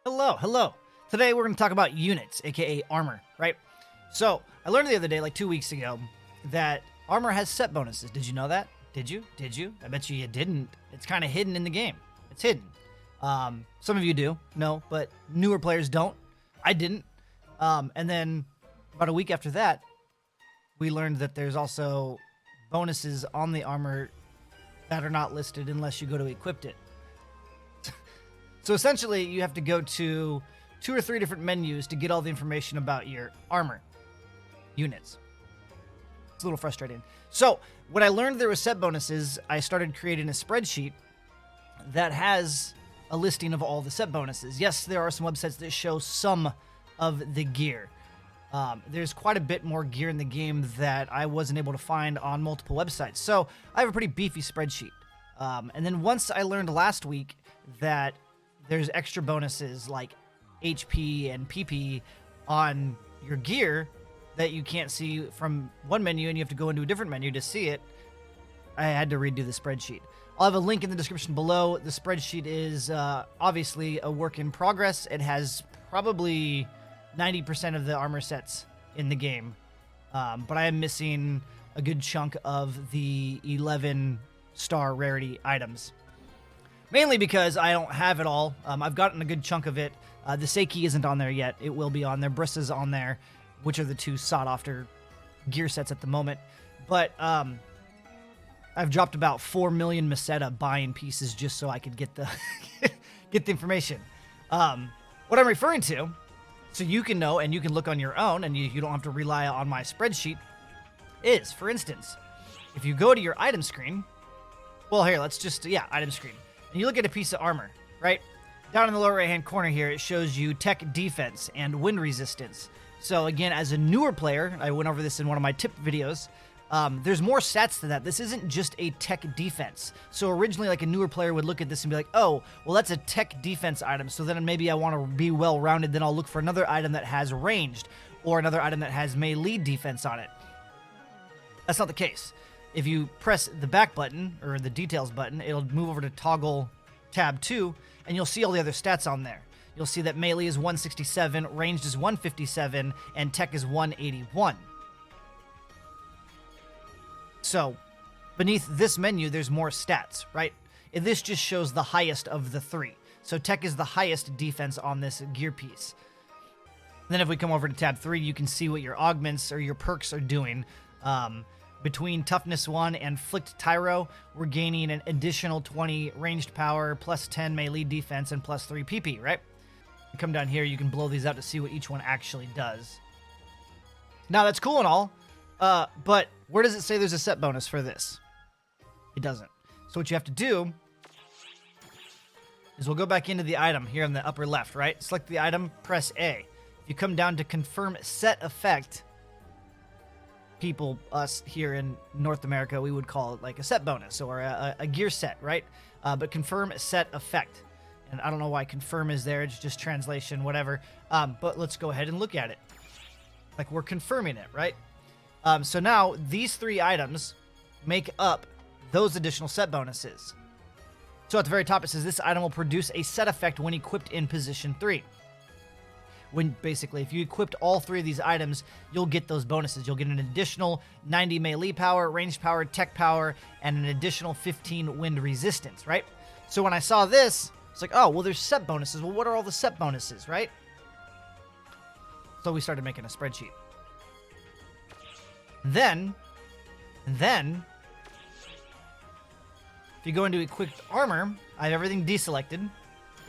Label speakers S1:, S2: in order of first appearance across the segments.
S1: Hello. Today we're going to talk about units, aka armor, right? So, I learned the other day, like 2 weeks ago, that armor has set bonuses. Did you know that? Did you? I bet you didn't. It's kind of hidden in the game. It's hidden. Some of you do, no, but newer players don't. I didn't. And then about a week after that, we learned that there's also bonuses on the armor that are not listed unless you go to equip it. So essentially, you have to go to 2 or 3 different menus to get all the information about your armor units. It's a little frustrating. So when I learned there were set bonuses, I started creating a spreadsheet that has a listing of all the set bonuses. Yes, there are some websites that show some of the gear. There's quite a bit more gear in the game that I wasn't able to find on multiple websites. So I have a pretty beefy spreadsheet. And then once I learned last week that there's extra bonuses like HP and PP on your gear that you can't see from one menu and you have to go into a different menu to see it, I had to redo the spreadsheet. I'll have a link in the description below. The spreadsheet is obviously a work in progress. It has probably 90% of the armor sets in the game, but I am missing a good chunk of the 11-star rarity items. Mainly because I don't have it all. I've gotten a good chunk of it. The Seiki isn't on there yet. It will be on there. Brissa's on there, which are the 2 sought-after gear sets at the moment. But I've dropped about 4 million Meseta buying pieces just so I could get the get the information. What I'm referring to, so you can know and you can look on your own and you don't have to rely on my spreadsheet, is, for instance, if you go to your item screen, well, here, let's just, item screen. And you look at a piece of armor, right? Down in the lower right-hand corner here, it shows you tech defense and wind resistance. So again, as a newer player, I went over this in one of my tip videos, there's more stats to that. This isn't just a tech defense. So originally, like a newer player would look at this and be like, oh, well, that's a tech defense item. So then maybe I want to be well-rounded. Then I'll look for another item that has ranged or another item that has melee defense on it. That's not the case. If you press the back button or the details button, it'll move over to toggle tab 2 and you'll see all the other stats on there. You'll see that melee is 167, ranged is 157, and tech is 181. So beneath this menu, there's more stats, right? And this just shows the highest of the 3. So tech is the highest defense on this gear piece. Then if we come over to tab 3, you can see what your augments or your perks are doing. Between Toughness 1 and Flicked Tyro, we're gaining an additional 20 ranged power, plus 10 melee defense, and plus 3 PP, right? You come down here, you can blow these out to see what each one actually does. Now, that's cool and all, but where does it say there's a set bonus for this? It doesn't. So what you have to do is we'll go back into the item here in the upper left, right? Select the item, press A. If you come down to confirm set effect, people, us here in North America, we would call it like a set bonus or a gear set, right? But confirm set effect. And I don't know why confirm is there. It's just translation, whatever. But let's go ahead and look at it. Like we're confirming it, right? So now these 3 items make up those additional set bonuses. So at the very top, it says this item will produce a set effect when equipped in position 3. When basically, if you equipped all 3 of these items, you'll get those bonuses. You'll get an additional 90 melee power, ranged power, tech power, and an additional 15 wind resistance, right? So when I saw this, it's like, oh, well, there's set bonuses. Well, what are all the set bonuses, right? So we started making a spreadsheet. Then, if you go into equipped armor, I have everything deselected.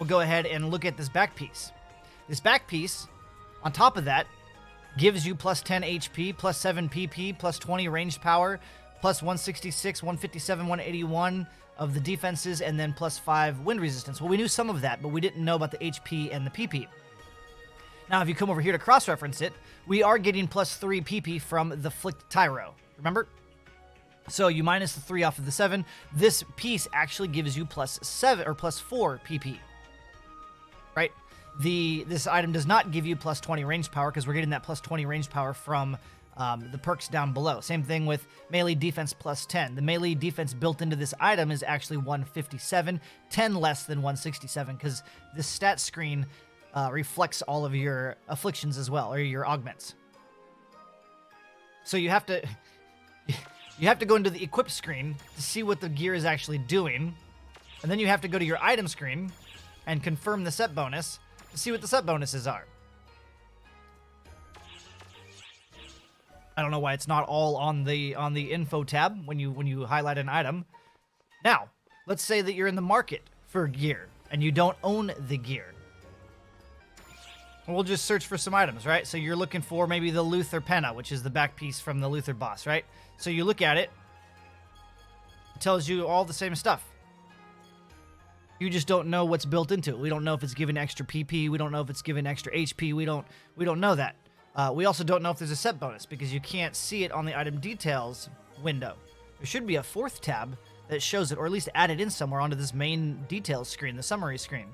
S1: We'll go ahead and look at this back piece. This back piece, on top of that, gives you plus 10 HP, plus 7 PP, plus 20 ranged power, plus 166, 157, 181 of the defenses, and then plus 5 wind resistance. Well, we knew some of that, but we didn't know about the HP and the PP. Now, if you come over here to cross-reference it, we are getting plus 3 PP from the Flicked Tyro. Remember? So you minus the 3 off of the 7. This piece actually gives you plus 7 or plus 4 PP. Right? This item does not give you plus 20 range power because we're getting that plus 20 range power from the perks down below. Same thing with melee defense plus 10. The melee defense built into this item is actually 157, 10 less than 167, because this stat screen reflects all of your afflictions as well, or your augments. So you have to go into the equip screen to see what the gear is actually doing, and then you have to go to your item screen and confirm the set bonus to see what the set bonuses are. I don't know why it's not all on the info tab when you highlight an item. Now, let's say that you're in the market for gear and you don't own the gear. We'll just search for some items, right? So you're looking for maybe the Luther Penna, which is the back piece from the Luther boss, right? So you look at it. It tells you all the same stuff. You just don't know what's built into it. We don't know if it's given extra PP. We don't know if it's given extra HP. We don't know that. We also don't know if there's a set bonus because you can't see it on the item details window. There should be a fourth tab that shows it, or at least add it in somewhere onto this main details screen, the summary screen.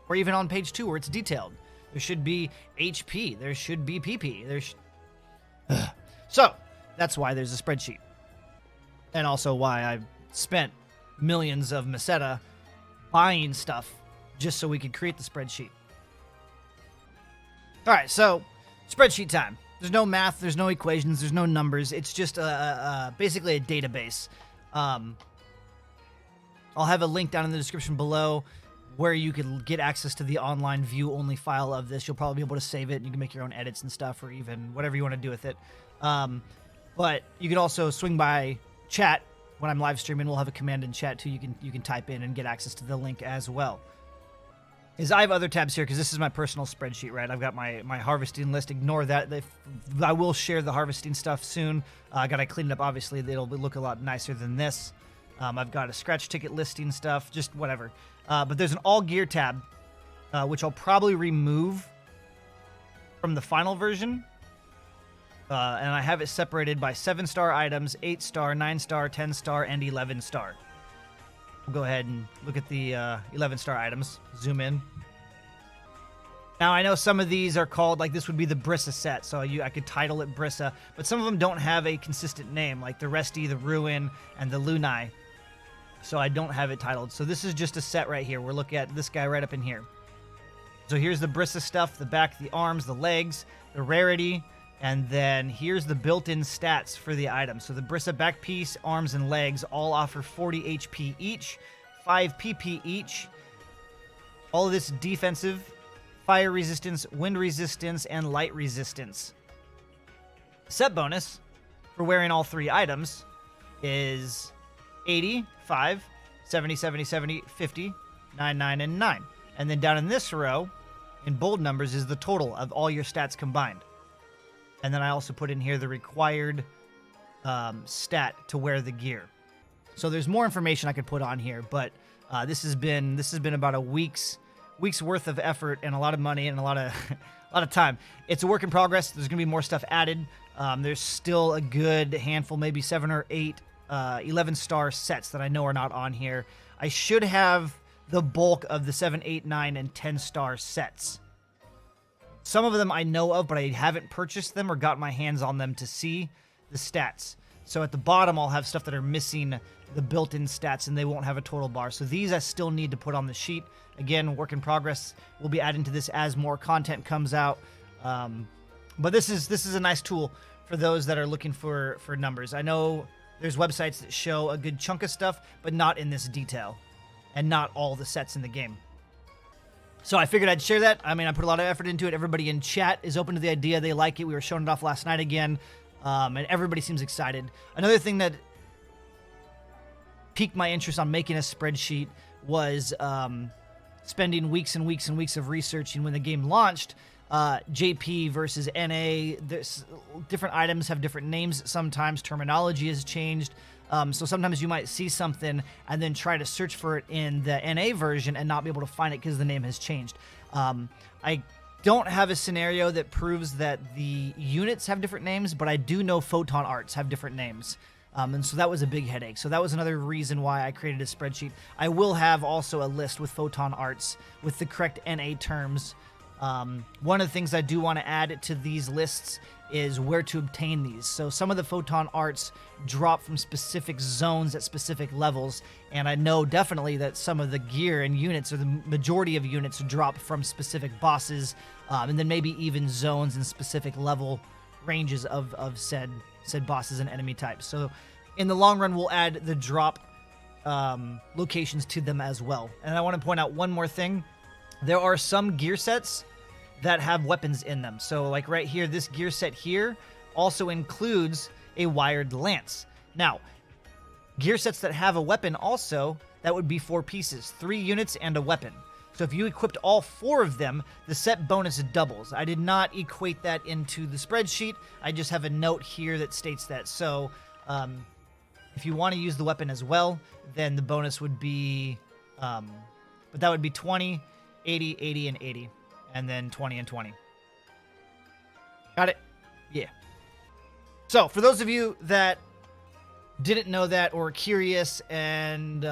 S1: Or even on page 2 where it's detailed. There should be HP. There should be PP. So, that's why there's a spreadsheet. And also why I spent millions of Meseta buying stuff just so we could create the spreadsheet. Alright, so, spreadsheet time. There's no math, there's no equations, there's no numbers. It's just basically a database. I'll have a link down in the description below where you can get access to the online view-only file of this. You'll probably be able to save it, and you can make your own edits and stuff, or even whatever you want to do with it. But you can also swing by chat when I'm live streaming. We'll have a command in chat, too. You can type in and get access to the link as well. I have other tabs here, because this is my personal spreadsheet, right? I've got my harvesting list. Ignore that. I will share the harvesting stuff soon. I got to clean it up, obviously. It'll look a lot nicer than this. I've got a scratch ticket listing stuff, just whatever. But there's an all gear tab, which I'll probably remove from the final version. And I have it separated by 7-star items, 8-star, 9-star, 10-star, and 11-star. We'll go ahead and look at the 11-star items. Zoom in. Now, I know some of these are called, like this would be the Brissa set, so I could title it Brissa, but some of them don't have a consistent name, like the Resty, the Ruin, and the Lunai. So I don't have it titled. So this is just a set right here. We're looking at this guy right up in here. So here's the Brissa stuff, the back, the arms, the legs, the rarity, and then here's the built-in stats for the item. So the Brissa back piece, arms, and legs all offer 40 HP each, 5 PP each. All of this defensive, fire resistance, wind resistance, and light resistance. Set bonus for wearing all 3 items is 80, 5, 70, 70, 70, 50, 9, 9, and 9. And then down in this row, in bold numbers, is the total of all your stats combined. And then I also put in here the required stat to wear the gear. So there's more information I could put on here, but this has been about a week's worth of effort and a lot of money and a lot of time. It's a work in progress. There's gonna be more stuff added. There's still a good handful, maybe 7 or 8 11-star sets that I know are not on here. I should have the bulk of the 7, 8, 9, and 10-star sets. Some of them I know of, but I haven't purchased them or got my hands on them to see the stats. So at the bottom, I'll have stuff that are missing the built-in stats, and they won't have a total bar. So these I still need to put on the sheet. Again, work in progress. We'll be adding to this as more content comes out. But this is a nice tool for those that are looking for numbers. I know there's websites that show a good chunk of stuff, but not in this detail, and not all the sets in the game. So I figured I'd share that. I mean, I put a lot of effort into it. Everybody in chat is open to the idea. They like it. We were showing it off last night again, and everybody seems excited. Another thing that piqued my interest on making a spreadsheet was spending weeks and weeks and weeks of researching when the game launched. JP versus NA. Different items have different names. Sometimes terminology has changed. So sometimes you might see something and then try to search for it in the NA version and not be able to find it because the name has changed. I don't have a scenario that proves that the units have different names, but I do know Photon Arts have different names. And so that was a big headache. So that was another reason why I created a spreadsheet. I will have also a list with Photon Arts with the correct NA terms One of the things I do want to add to these lists is where to obtain these. So some of the photon arts drop from specific zones at specific levels, and I know definitely that some of the gear and units, or the majority of units, drop from specific bosses, and then maybe even zones and specific level ranges of said bosses and enemy types. So in the long run, we'll add the drop locations to them as well. And I want to point out one more thing. There are some gear sets that have weapons in them. So like right here, this gear set here also includes a wired lance. Now, gear sets that have a weapon also, that would be 4 pieces, 3 units and a weapon. So if you equipped all 4 of them, the set bonus doubles. I did not equate that into the spreadsheet. I just have a note here that states that. So if you want to use the weapon as well, then the bonus would be, but that would be 20, 80, 80, and 80. And then 20 and 20. Got it? Yeah. So, for those of you that didn't know that or are curious and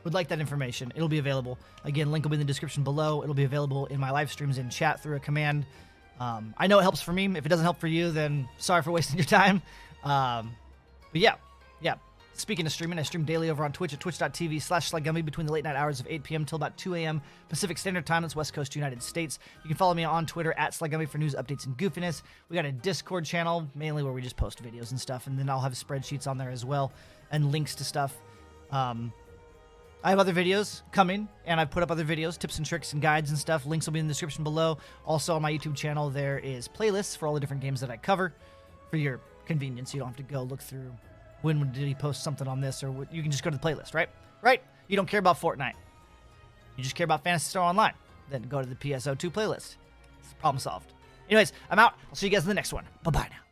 S1: would like that information, it'll be available. Again, link will be in the description below. It'll be available in my live streams in chat through a command. I know it helps for me. If it doesn't help for you, then sorry for wasting your time. But yeah. Speaking of streaming, I stream daily over on Twitch at twitch.tv/SlyGumbi between the late night hours of 8 p.m. till about 2 a.m. Pacific Standard Time. That's West Coast United States. You can follow me on Twitter at SlyGumbi for news, updates, and goofiness. We got a Discord channel, mainly where we just post videos and stuff, and then I'll have spreadsheets on there as well and links to stuff. I have other videos coming, and I've put up other videos, tips and tricks and guides and stuff. Links will be in the description below. Also on my YouTube channel, there is playlists for all the different games that I cover for your convenience. You don't have to go look through when did he post something on this, or you can just go to the playlist, right? Right? You don't care about Fortnite. You just care about Phantasy Star Online. Then go to the PSO2 playlist. Problem solved. Anyways, I'm out. I'll see you guys in the next one. Bye-bye now.